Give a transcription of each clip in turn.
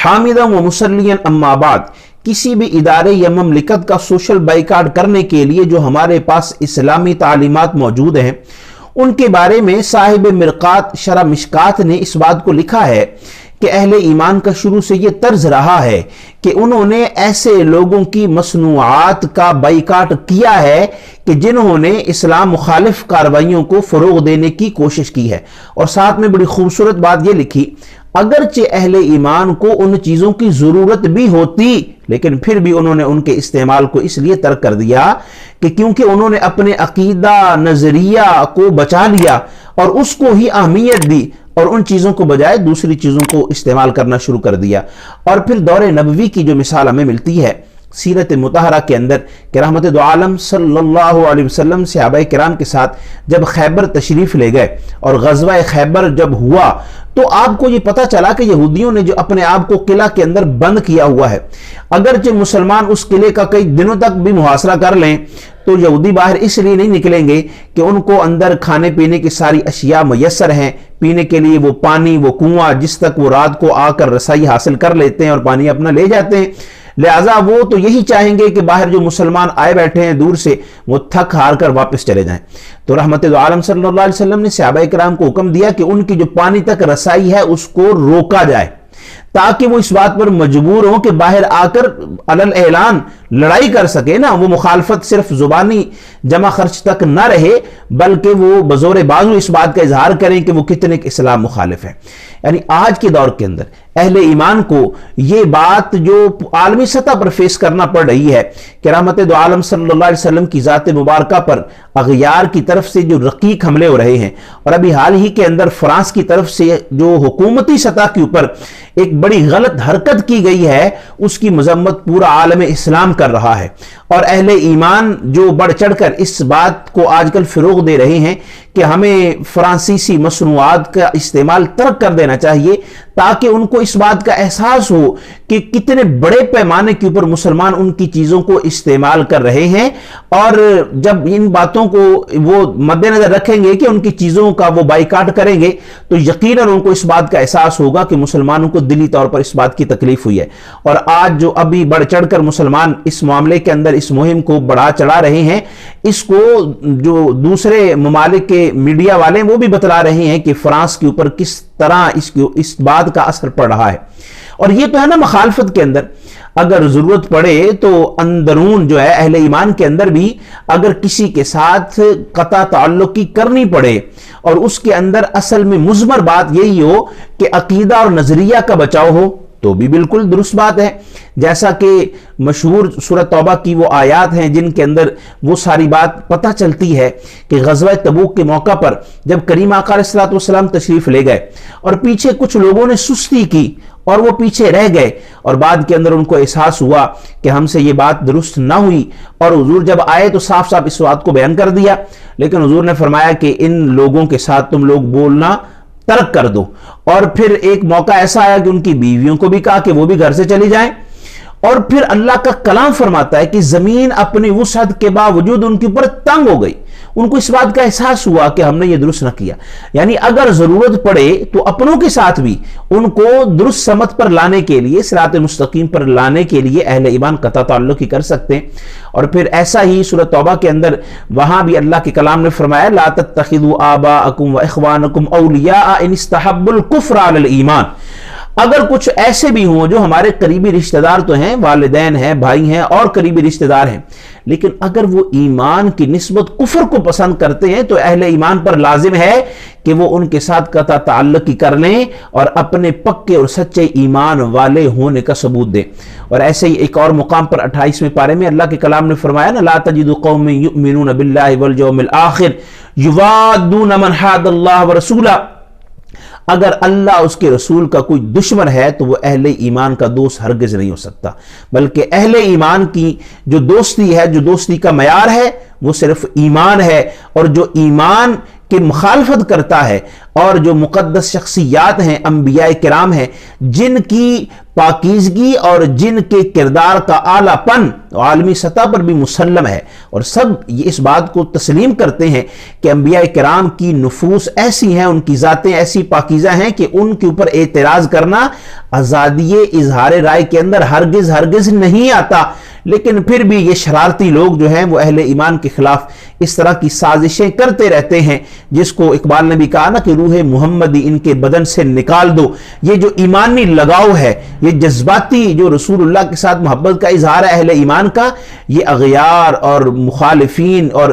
حامدا و مسلیاً اما بعد، کسی بھی ادارے یا مملکت کا سوشل بائیکاٹ کرنے کے لیے جو ہمارے پاس اسلامی تعلیمات موجود ہیں، ان کے بارے میں صاحب مرقات شرح مشکات نے اس بات کو لکھا ہے کہ اہل ایمان کا شروع سے یہ طرز رہا ہے کہ انہوں نے ایسے لوگوں کی مصنوعات کا بائیکاٹ کیا ہے کہ جنہوں نے اسلام مخالف کارروائیوں کو فروغ دینے کی کوشش کی ہے۔ اور ساتھ میں بڑی خوبصورت بات یہ لکھی، اگرچہ اہل ایمان کو ان چیزوں کی ضرورت بھی ہوتی، لیکن پھر بھی انہوں نے ان کے استعمال کو اس لیے ترک کر دیا کہ کیونکہ انہوں نے اپنے عقیدہ نظریہ کو بچا لیا اور اس کو ہی اہمیت دی اور ان چیزوں کو بجائے دوسری چیزوں کو استعمال کرنا شروع کر دیا۔ اور پھر دور نبوی کی جو مثال ہمیں ملتی ہے سیرت مطہرہ کے اندر کہ رحمت دو عالم صلی اللہ علیہ وسلم صحابہ کرام کے ساتھ جب خیبر تشریف لے گئے اور غزوہ خیبر جب ہوا تو آپ کو یہ پتہ چلا کہ یہودیوں نے جو اپنے آپ کو قلعہ کے اندر بند کیا ہوا ہے، اگرچہ مسلمان اس قلعے کا کئی دنوں تک بھی محاصرہ کر لیں تو یہودی باہر اس لیے نہیں نکلیں گے کہ ان کو اندر کھانے پینے کی ساری اشیاء میسر ہیں، پینے کے لیے وہ پانی، وہ کنواں جس تک وہ رات کو آ کر رسائی حاصل کر لیتے ہیں اور پانی اپنا لے جاتے ہیں، لہٰذا وہ تو یہی چاہیں گے کہ باہر جو مسلمان آئے بیٹھے ہیں دور سے وہ تھک ہار کر واپس چلے جائیں۔ تو رحمت دو عالم صلی اللہ علیہ وسلم نے صحابہ کرام کو حکم دیا کہ ان کی جو پانی تک رسائی ہے اس کو روکا جائے تاکہ وہ اس بات پر مجبور ہوں کہ باہر آ کر علل اعلان لڑائی کر سکے نا، وہ مخالفت صرف زبانی جمع خرچ تک نہ رہے بلکہ وہ بزور بازو اس بات کا اظہار کریں کہ وہ کتنے اسلام مخالف ہیں۔ یعنی آج کے دور کے اندر اہل ایمان کو یہ بات جو عالمی سطح پر فیس کرنا پڑ رہی ہے کہ رحمت دو عالم صلی اللہ علیہ وسلم کی ذات مبارکہ پر اغیار کی طرف سے جو رقیق حملے ہو رہے ہیں، اور ابھی حال ہی کے اندر فرانس کی طرف سے جو حکومتی سطح کے اوپر ایک بڑی غلط حرکت کی گئی ہے، اس کی مذمت پورا عالم اسلام کر رہا ہے، اور اہل ایمان جو بڑھ چڑھ کر اس بات کو آج کل فروغ دے رہے ہیں کہ ہمیں فرانسیسی مصنوعات کا استعمال ترک کر دینا چاہیے تاکہ ان کو اس بات کا احساس ہو کہ کتنے بڑے پیمانے کے اوپر مسلمان ان کی چیزوں کو استعمال کر رہے ہیں، اور جب ان باتوں کو وہ مد نظر رکھیں گے کہ ان کی چیزوں کا وہ بائیکاٹ کریں گے تو یقیناً ان کو اس بات کا احساس ہوگا کہ مسلمانوں کو دلی طور پر اس بات کی تکلیف ہوئی ہے۔ اور آج جو ابھی بڑھ چڑھ کر مسلمان اس معاملے کے اندر اس مہم کو بڑھا چڑھا رہے ہیں، اس کو جو دوسرے ممالک کے میڈیا والے ہیں وہ بھی بتلا رہے ہیں کہ فرانس کے اوپر کس طرح اس بات کا اثر پڑ رہا ہے۔ اور یہ تو ہے نا مخالفت کے اندر اگر ضرورت پڑے تو اندرون جو ہے اہل ایمان کے اندر بھی اگر کسی کے ساتھ قطع تعلق کی کرنی پڑے اور اس کے اندر اصل میں مضمر بات یہی ہو کہ عقیدہ اور نظریہ کا بچاؤ ہو تو بھی بالکل درست بات ہے، جیسا کہ مشہور سورۃ توبہ کی وہ آیات ہیں جن کے اندر وہ ساری بات پتہ چلتی ہے کہ غزوہ تبوک کے موقع پر جب کریم آقا علیہ الصلوۃ والسلام تشریف لے گئے اور پیچھے کچھ لوگوں نے سستی کی اور وہ پیچھے رہ گئے، اور بعد کے اندر ان کو احساس ہوا کہ ہم سے یہ بات درست نہ ہوئی، اور حضور جب آئے تو صاف صاف اس بات کو بیان کر دیا، لیکن حضور نے فرمایا کہ ان لوگوں کے ساتھ تم لوگ بولنا ترک کر دو۔ اور پھر ایک موقع ایسا آیا کہ ان کی بیویوں کو بھی کہا کہ وہ بھی گھر سے چلی جائیں، اور پھر اللہ کا کلام فرماتا ہے کہ زمین اپنی وسعت کے باوجود ان کے اوپر تنگ ہو گئی، ان کو اس بات کا احساس ہوا کہ ہم نے یہ درست نہ کیا۔ یعنی اگر ضرورت پڑے تو اپنوں کے ساتھ بھی ان کو درست سمت پر لانے کے لیے، صراط مستقیم پر لانے کے لیے اہل ایمان قطع تعلق ہی کر سکتے ہیں۔ اور پھر ایسا ہی سورۃ توبہ کے اندر وہاں بھی اللہ کے کلام نے فرمایا لا تتخذوا آباءکم واخوانکم اولیاء ان استحبوا الکفر علی الایمان، اگر کچھ ایسے بھی ہوں جو ہمارے قریبی رشتہ دار تو ہیں، والدین ہیں، بھائی ہیں اور قریبی رشتہ دار ہیں، لیکن اگر وہ ایمان کی نسبت کفر کو پسند کرتے ہیں تو اہل ایمان پر لازم ہے کہ وہ ان کے ساتھ قطع تعلق کی کر لیں اور اپنے پکے اور سچے ایمان والے ہونے کا ثبوت دیں۔ اور ایسے ہی ایک اور مقام پر 28ویں پارے میں اللہ کے کلام نے فرمایا نا لا تجد قوم یؤمنون باللہ والیوم الآخر یوادون من حاد اللہ ورسولہ، اگر اللہ اس کے رسول کا کوئی دشمن ہے تو وہ اہل ایمان کا دوست ہرگز نہیں ہو سکتا، بلکہ اہل ایمان کی جو دوستی ہے، جو دوستی کا معیار ہے وہ صرف ایمان ہے، اور جو ایمان کی مخالفت کرتا ہے، اور جو مقدس شخصیات ہیں، انبیاء کرام ہیں، جن کی پاکیزگی اور جن کے کردار کا اعلیٰ پن عالمی سطح پر بھی مسلم ہے، اور سب یہ اس بات کو تسلیم کرتے ہیں کہ انبیاء کرام کی نفوس ایسی ہیں، ان کی ذاتیں ایسی پاکیزہ ہیں کہ ان کے اوپر اعتراض کرنا آزادی اظہار رائے کے اندر ہرگز نہیں آتا۔ لیکن پھر بھی یہ شرارتی لوگ جو ہیں وہ اہل ایمان کے خلاف اس طرح کی سازشیں کرتے رہتے ہیں، جس کو اقبال نے بھی کہا نا کہ روح محمدی ان کے بدن سے نکال دو۔ یہ جو ایمانی لگاؤ ہے، یہ جذباتی جو رسول اللہ کے ساتھ محبت کا اظہار ہے اہل ایمان کا، یہ اغیار اور مخالفین اور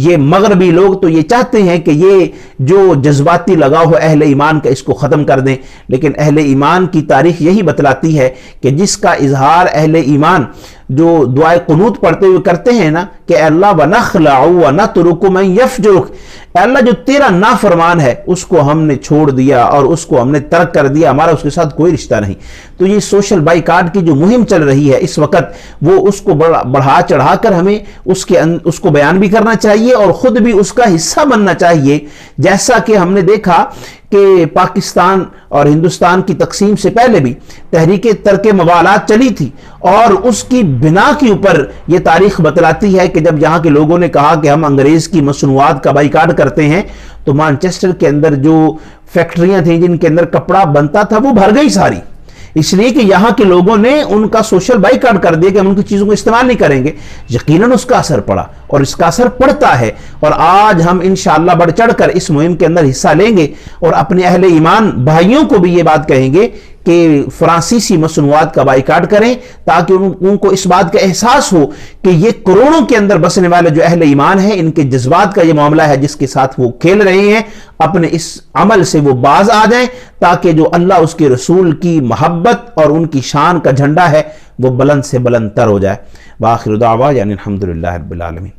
یہ مغربی لوگ تو یہ چاہتے ہیں کہ یہ جو جذباتی لگاؤ ہے اہل ایمان کا، اس کو ختم کر دیں۔ لیکن اہل ایمان کی تاریخ یہی بتلاتی ہے کہ جس کا اظہار اہل ایمان جو دعائے قنوت پڑھتے ہوئے کرتے ہیں نا کہ اے اللہ وَنَخْلَعُ وَنَتْرُكُ مَنْ يَفْجُرُكَ، اے اللہ جو تیرا نافرمان ہے اس کو ہم نے چھوڑ دیا اور اس کو ہم نے ترک کر دیا، ہمارا اس کے ساتھ کوئی رشتہ نہیں۔ تو یہ سوشل بائیکاٹ کی جو مہم چل رہی ہے اس وقت، وہ اس کو بڑھا چڑھا کر ہمیں اس کو بیان بھی کرنا چاہیے اور خود بھی اس کا حصہ بننا چاہیے۔ جیسا کہ ہم نے دیکھا کہ پاکستان اور ہندوستان کی تقسیم سے پہلے بھی تحریک ترک موالات چلی تھی، اور اس کی بنا کے اوپر یہ تاریخ بتلاتی ہے کہ جب یہاں کے لوگوں نے کہا کہ ہم انگریز کی مصنوعات کا بائیکاٹ کرتے ہیں، تو مانچسٹر کے اندر جو فیکٹریاں تھیں جن کے اندر کپڑا بنتا تھا وہ بھر گئی ساری، اس لیے کہ یہاں کے لوگوں نے ان کا سوشل بائیکاٹ کر دیا کہ ہم ان کی چیزوں کو استعمال نہیں کریں گے۔ یقیناً اس کا اثر پڑا اور اس کا اثر پڑتا ہے، اور آج ہم انشاءاللہ بڑھ چڑھ کر اس مہم کے اندر حصہ لیں گے اور اپنے اہل ایمان بھائیوں کو بھی یہ بات کہیں گے کہ فرانسیسی مصنوعات کا بائیکاٹ کریں، تاکہ ان کو اس بات کا احساس ہو کہ یہ کروڑوں کے اندر بسنے والے جو اہل ایمان ہیں، ان کے جذبات کا یہ معاملہ ہے جس کے ساتھ وہ کھیل رہے ہیں، اپنے اس عمل سے وہ باز آ جائیں، تاکہ جو اللہ اس کے رسول کی محبت اور ان کی شان کا جھنڈا ہے وہ بلند سے بلند تر ہو جائے۔ وآخر دعوانا الحمدللہ رب العالمین۔